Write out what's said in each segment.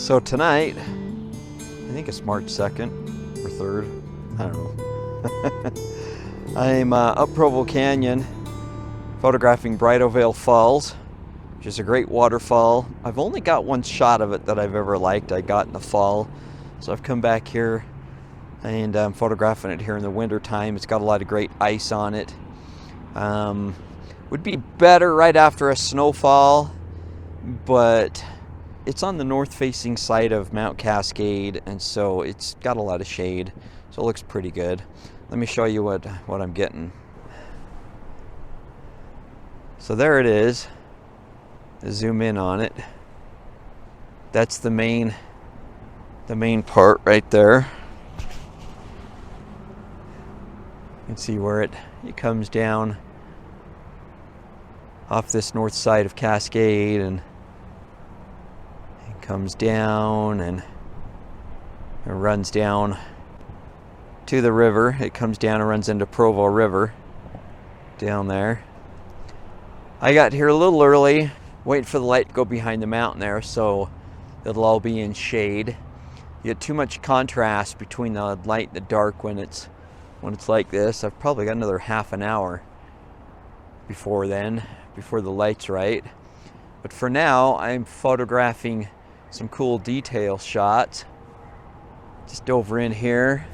So tonight, I think it's March 2nd or 3rd, I don't know. I'm up Provo Canyon photographing Bridal Veil Falls, which is a great waterfall. I've only got one shot of it that I've ever liked. I got in the fall, so I've come back here and I'm photographing it here in the winter time. It's got a lot of great ice on it. Would be better right after a snowfall, but it's on the north facing side of Mount Cascade, and so it's got a lot of shade, so it looks pretty good. Let me show you what I'm getting. So there it is. Zoom in on it. That's the main part right there. You can see where it comes down off this north side of Cascade, and it comes down and it runs down to the river. It comes down and runs into Provo River down there. I got here a little early, waiting for the light to go behind the mountain there, so it'll all be in shade. You get too much contrast between the light and the dark when it's like this. I've probably got another half an hour before then, before the light's right. But for now, I'm photographing some cool detail shots. Just over in here,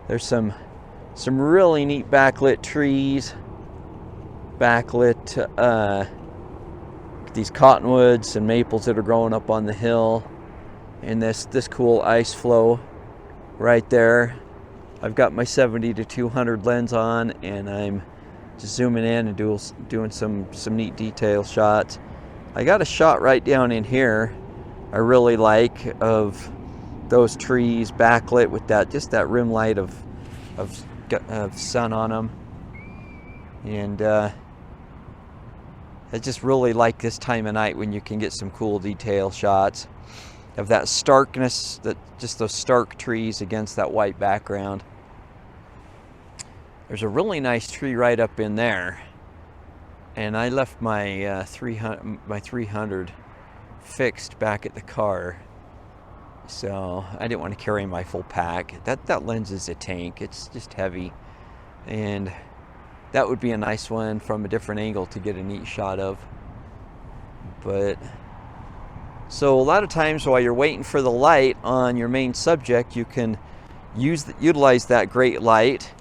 there's some really neat backlit trees, backlit these cottonwoods and maples that are growing up on the hill, and this cool ice flow right there. I've got my 70 to 200 lens on, and I'm just zooming in and doing some neat detail shots. I got a shot right down in here I really like of those trees backlit with that rim light of sun on them, and I just really like this time of night when you can get some cool detail shots of that starkness, just those stark trees against that white background. There's a really nice tree right up in there, and I left my 300 fixed back at the car, so I didn't want to carry my full pack. That lens is a tank. It's just heavy, and that would be a nice one from a different angle to get a neat shot of. But so a lot of times while you're waiting for the light on your main subject, you can utilize that great light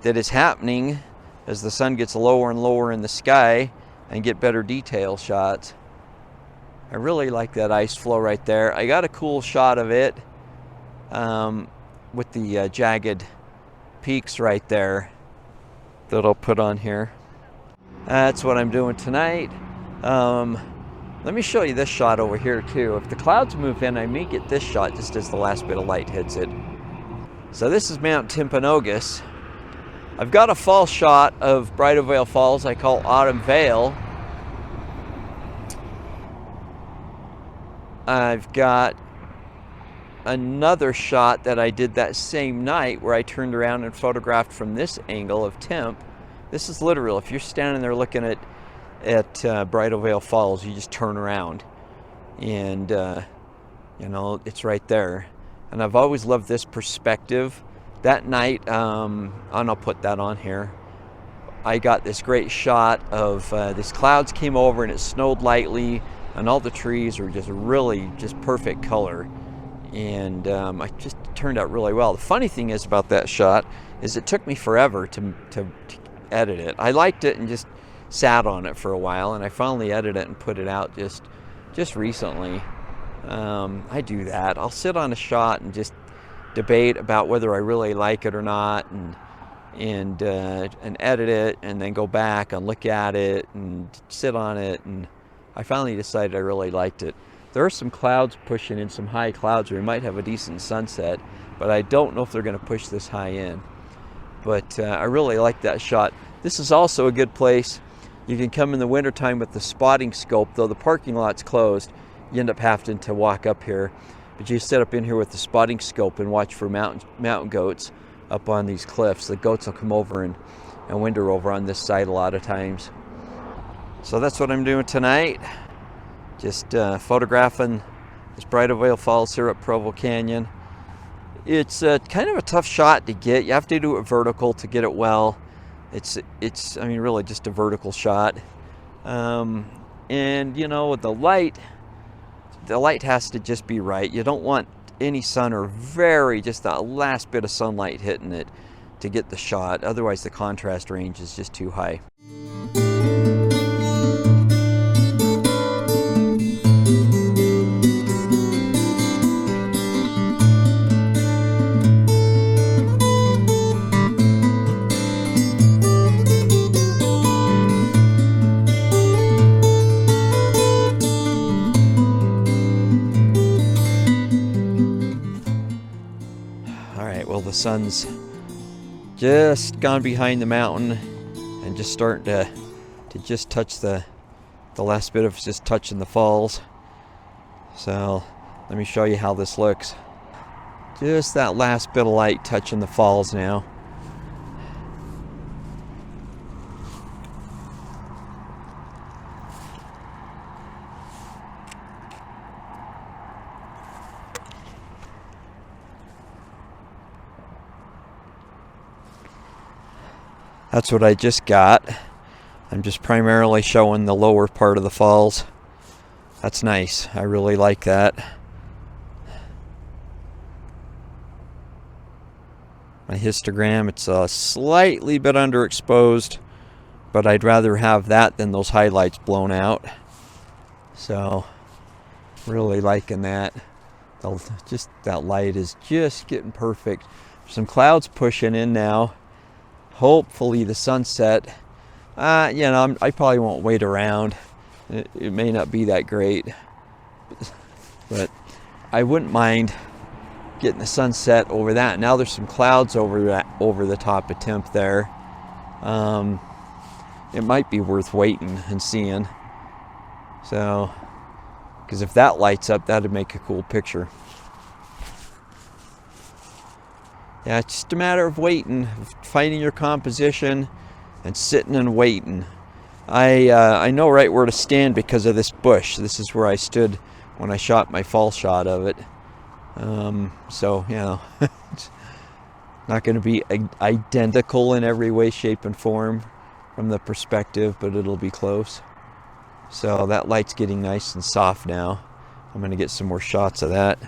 that is happening as the sun gets lower and lower in the sky and get better detail shots. I really like that ice flow right there. I got a cool shot of it with the jagged peaks right there that I'll put on here. That's what I'm doing tonight. Let me show you this shot over here too. If the clouds move in, I may get this shot just as the last bit of light hits it. So this is Mount Timpanogos. I've got a fall shot of Bridal Veil Falls I call Autumn Veil. I've got another shot that I did that same night where I turned around and photographed from this angle of Timp. This is literal. If you're standing there looking at Bridal Veil Falls, you just turn around and you know, it's right there. And I've always loved this perspective. That night, and I'll put that on here, I got this great shot of these clouds came over and it snowed lightly, and all the trees were just really just perfect color, and it just turned out really well. The funny thing is about that shot is it took me forever to edit it. I liked it and just sat on it for a while, and I finally edited it and put it out just recently. I do that. I'll sit on a shot and just debate about whether I really like it or not, and edit it, and then go back and look at it and sit on it, and I finally decided I really liked it. There are some clouds pushing in, some high clouds where we might have a decent sunset, but I don't know if they're going to push this high in. But I really like that shot. This is also a good place. You can come in the wintertime with the spotting scope, though the parking lot's closed. You end up having to walk up here. But you sit up in here with the spotting scope and watch for mountain goats up on these cliffs. The goats will come over and winter over on this side a lot of times. So that's what I'm doing tonight. Just photographing It's Bridal Veil Falls here at Provo Canyon. It's kind of a tough shot to get. You have to do it vertical to get it well. It's I mean, really just a vertical shot. And you know, with the light has to just be right. You don't want any sun or just the last bit of sunlight hitting it to get the shot. Otherwise the contrast range is just too high. Well, the sun's just gone behind the mountain and just starting to just touch the last bit of just touching the falls. So let me show you how this looks. Just that last bit of light touching the falls now. That's what I just got. I'm just primarily showing the lower part of the falls. That's nice. I really like that. My histogram, it's a slightly bit underexposed, but I'd rather have that than those highlights blown out. So, really liking that. Just that light is just getting perfect. Some clouds pushing in now. Hopefully the sunset. You know, I probably won't wait around. It may not be that great, but I wouldn't mind getting the sunset over that. Now there's some clouds over the top of Timp there. It might be worth waiting and seeing. So, because if that lights up, that'd make a cool picture. Yeah, it's just a matter of waiting, finding your composition and sitting and waiting. I know right where to stand because of this bush. This is where I stood when I shot my fall shot of it. So, you know, it's not going to be identical in every way, shape, and form from the perspective, but it'll be close. So that light's getting nice and soft now. I'm going to get some more shots of that.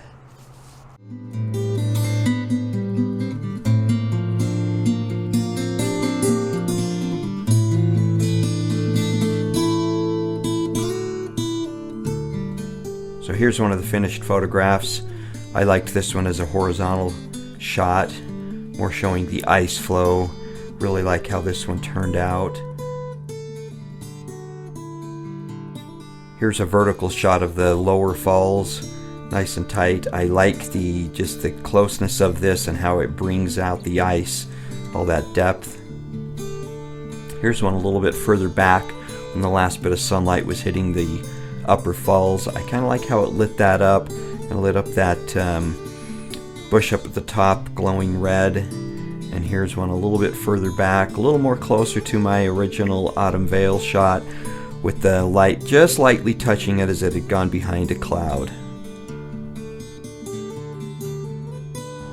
So here's one of the finished photographs. I liked this one as a horizontal shot, more showing the ice flow. Really like how this one turned out. Here's a vertical shot of the lower falls, nice and tight. I like just the closeness of this and how it brings out the ice, all that depth. Here's one a little bit further back when the last bit of sunlight was hitting the upper falls. I kind of like how it lit that up and lit up that bush up at the top glowing red. And here's one a little bit further back, a little more closer to my original autumn veil shot, with the light just lightly touching it as it had gone behind a cloud.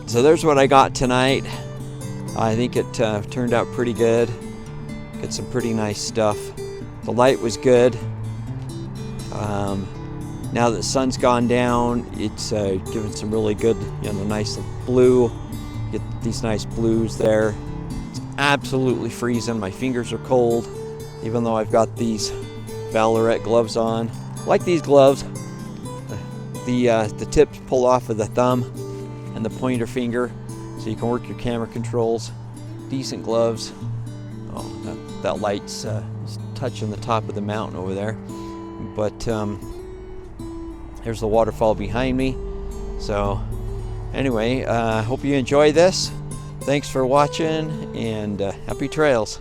So there's what I got tonight. I think it turned out pretty good. Got some pretty nice stuff. The light was good. Now that the sun's gone down, it's given some really good, you know, nice blue. Get these nice blues there. It's absolutely freezing. My fingers are cold, even though I've got these Vallerret gloves on. I like these gloves. The tips pull off of the thumb and the pointer finger, so you can work your camera controls. Decent gloves. Oh, that light's touching the top of the mountain over there. But here's the waterfall behind me. So anyway, hope you enjoy this. Thanks for watching, and happy trails.